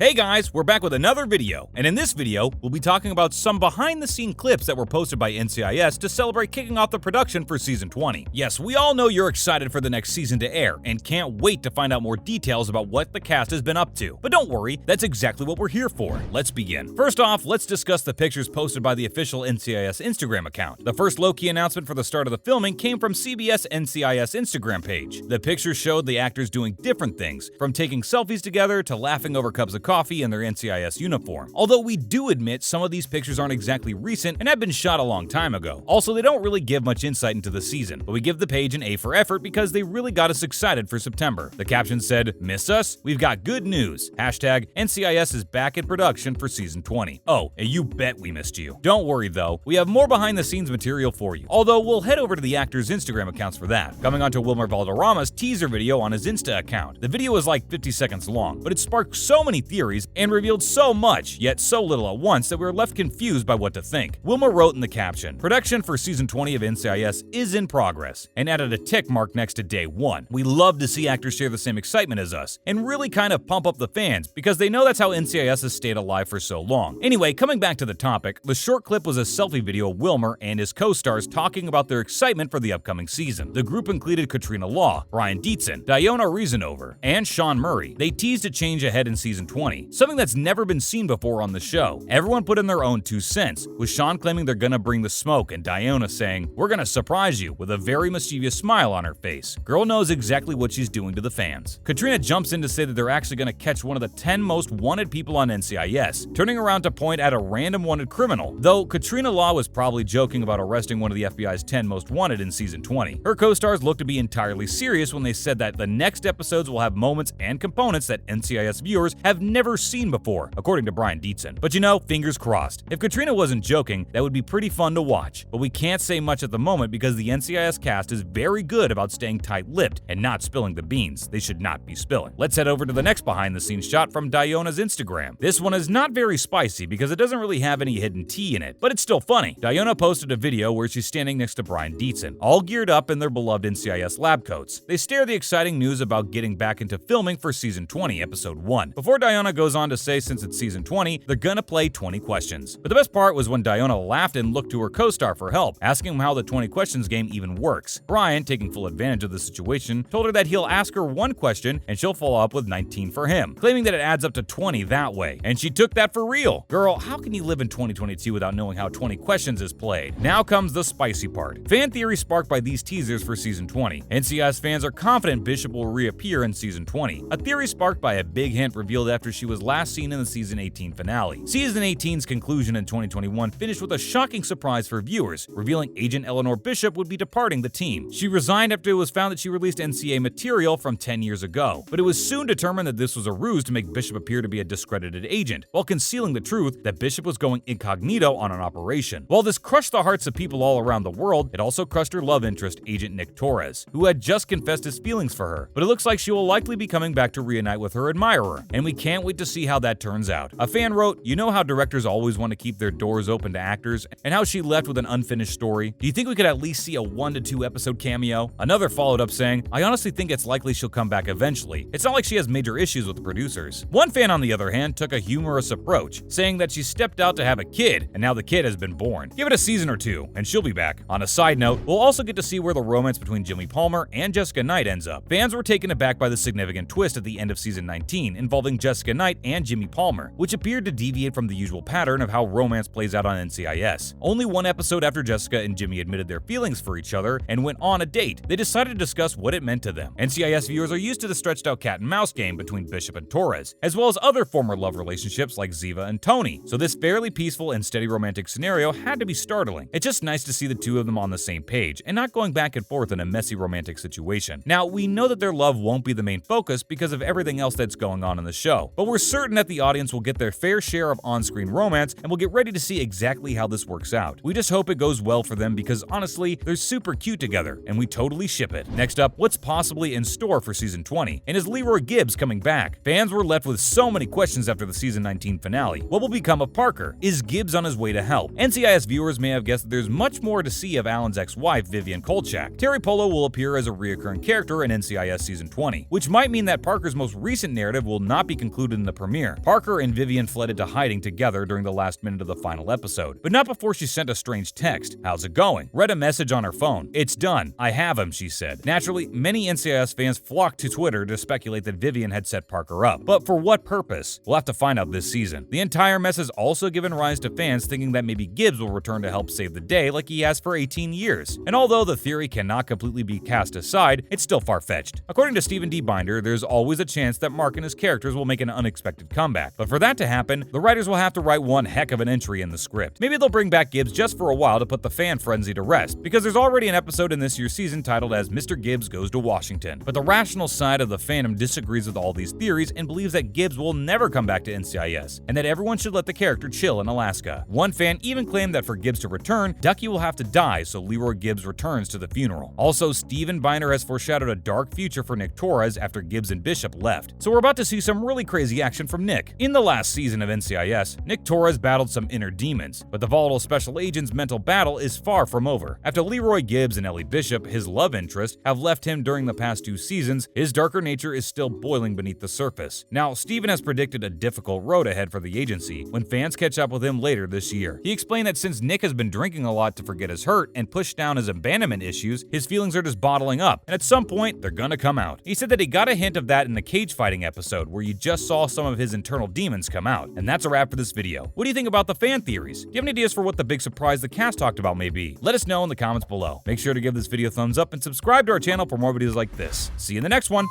Hey guys, we're back with another video, and in this video, we'll be talking about some behind-the-scene clips that were posted by NCIS to celebrate kicking off the production for Season 20. Yes, we all know you're excited for the next season to air, and can't wait to find out more details about what the cast has been up to. But don't worry, that's exactly what we're here for. Let's begin. First off, let's discuss the pictures posted by the official NCIS Instagram account. The first low-key announcement for the start of the filming came from CBS NCIS Instagram page. The pictures showed the actors doing different things, from taking selfies together to laughing over cups of coffee in their NCIS uniform. Although we do admit some of these pictures aren't exactly recent and have been shot a long time ago. Also, they don't really give much insight into the season, but we give the page an A for effort because they really got us excited for September. The caption said, "Miss us? We've got good news. Hashtag NCIS is back in production for Season 20. Oh, and you bet we missed you. Don't worry though, we have more behind the scenes material for you. Although we'll head over to the actors' Instagram accounts for that. Coming on to Wilmer Valderrama's teaser video on his Insta account. The video was like 50 seconds long, but it sparked so many theories and revealed so much, yet so little at once that we were left confused by what to think. Wilmer wrote in the caption, "Production for Season 20 of NCIS is in progress," and added a tick mark next to day 1. We love to see actors share the same excitement as us, and really kind of pump up the fans, because they know that's how NCIS has stayed alive for so long. Anyway, coming back to the topic, the short clip was a selfie video of Wilmer and his co-stars talking about their excitement for the upcoming season. The group included Katrina Law, Brian Dietzen, Diona Reasonover, and Sean Murray. They teased a change ahead in Season 20, something that's never been seen before on the show. Everyone put in their own 2 cents, with Sean claiming they're gonna bring the smoke and Diona saying, "We're gonna surprise you," with a very mischievous smile on her face. Girl knows exactly what she's doing to the fans. Katrina jumps in to say that they're actually gonna catch one of the 10 most wanted people on NCIS, turning around to point at a random wanted criminal, though Katrina Law was probably joking about arresting one of the FBI's 10 most wanted in Season 20. Her co-stars looked to be entirely serious when they said that the next episodes will have moments and components that NCIS viewers have never seen before, according to Brian Dietzen. But you know, fingers crossed. If Katrina wasn't joking, that would be pretty fun to watch. But we can't say much at the moment because the NCIS cast is very good about staying tight-lipped and not spilling the beans they should not be spilling. Let's head over to the next behind-the-scenes shot from Diona's Instagram. This one is not very spicy because it doesn't really have any hidden tea in it, but it's still funny. Diona posted a video where she's standing next to Brian Dietzen, all geared up in their beloved NCIS lab coats. They share the exciting news about getting back into filming for Season 20, Episode 1. Before Diona goes on to say since it's Season 20, they're gonna play 20 questions. But the best part was when Diona laughed and looked to her co-star for help, asking him how the 20 questions game even works. Brian, taking full advantage of the situation, told her that he'll ask her 1 question and she'll follow up with 19 for him, claiming that it adds up to 20 that way. And she took that for real. Girl, how can you live in 2022 without knowing how 20 questions is played? Now comes the spicy part. Fan theory sparked by these teasers for Season 20. NCIS fans are confident Bishop will reappear in Season 20. A theory sparked by a big hint revealed after she was last seen in the Season 18 finale. Season 18's conclusion in 2021 finished with a shocking surprise for viewers, revealing Agent Eleanor Bishop would be departing the team. She resigned after it was found that she released NCA material from 10 years ago, but it was soon determined that this was a ruse to make Bishop appear to be a discredited agent, while concealing the truth that Bishop was going incognito on an operation. While this crushed the hearts of people all around the world, it also crushed her love interest, Agent Nick Torres, who had just confessed his feelings for her. But it looks like she will likely be coming back to reunite with her admirer, and we can't wait to see how that turns out. A fan wrote, "You know how directors always want to keep their doors open to actors, and how she left with an unfinished story? Do you think we could at least see a 1 to 2 episode cameo?" Another followed up saying, "I honestly think it's likely she'll come back eventually. It's not like she has major issues with the producers." One fan, on the other hand, took a humorous approach, saying that she stepped out to have a kid, and now the kid has been born. Give it a season or 2, and she'll be back. On a side note, we'll also get to see where the romance between Jimmy Palmer and Jessica Knight ends up. Fans were taken aback by the significant twist at the end of Season 19 involving Jessica Knight and Jimmy Palmer, which appeared to deviate from the usual pattern of how romance plays out on NCIS. Only 1 episode after Jessica and Jimmy admitted their feelings for each other and went on a date, they decided to discuss what it meant to them. NCIS viewers are used to the stretched out cat and mouse game between Bishop and Torres, as well as other former love relationships like Ziva and Tony, so this fairly peaceful and steady romantic scenario had to be startling. It's just nice to see the two of them on the same page, and not going back and forth in a messy romantic situation. Now, we know that their love won't be the main focus because of everything else that's going on in the show, but we're certain that the audience will get their fair share of on-screen romance, and we'll get ready to see exactly how this works out. We just hope it goes well for them because honestly, they're super cute together, and we totally ship it. Next up, what's possibly in store for Season 20? And is Leroy Gibbs coming back? Fans were left with so many questions after the Season 19 finale. What will become of Parker? Is Gibbs on his way to help? NCIS viewers may have guessed that there's much more to see of Alan's ex-wife, Vivian Kolchak. Terry Polo will appear as a reoccurring character in NCIS Season 20, which might mean that Parker's most recent narrative will not be concluded included in the premiere. Parker and Vivian fled into hiding together during the last minute of the final episode, but not before she sent a strange text. "How's it going?" Read a message on her phone. "It's done. I have him," she said. Naturally, many NCIS fans flocked to Twitter to speculate that Vivian had set Parker up. But for what purpose? We'll have to find out this season. The entire mess has also given rise to fans thinking that maybe Gibbs will return to help save the day like he has for 18 years. And although the theory cannot completely be cast aside, it's still far-fetched. According to Stephen D. Binder, there's always a chance that Mark and his characters will make an unexpected comeback. But for that to happen, the writers will have to write one heck of an entry in the script. Maybe they'll bring back Gibbs just for a while to put the fan frenzy to rest, because there's already an episode in this year's season titled as Mr. Gibbs Goes to Washington. But the rational side of the fandom disagrees with all these theories and believes that Gibbs will never come back to NCIS, and that everyone should let the character chill in Alaska. One fan even claimed that for Gibbs to return, Ducky will have to die so Leroy Gibbs returns to the funeral. Also, Stephen Binder has foreshadowed a dark future for Nick Torres after Gibbs and Bishop left. So we're about to see some really crazy action from Nick. In the last season of NCIS, Nick Torres battled some inner demons, but the volatile special agent's mental battle is far from over. After Leroy Gibbs and Ellie Bishop, his love interest, have left him during the past 2 seasons, his darker nature is still boiling beneath the surface. Now, Stephen has predicted a difficult road ahead for the agency when fans catch up with him later this year. He explained that since Nick has been drinking a lot to forget his hurt and push down his abandonment issues, his feelings are just bottling up, and at some point, they're gonna come out. He said that he got a hint of that in the cage fighting episode, where you just saw some of his internal demons come out. And that's a wrap for this video. What do you think about the fan theories? Do you have any ideas for what the big surprise the cast talked about may be? Let us know in the comments below. Make sure to give this video a thumbs up and subscribe to our channel for more videos like this. See you in the next one!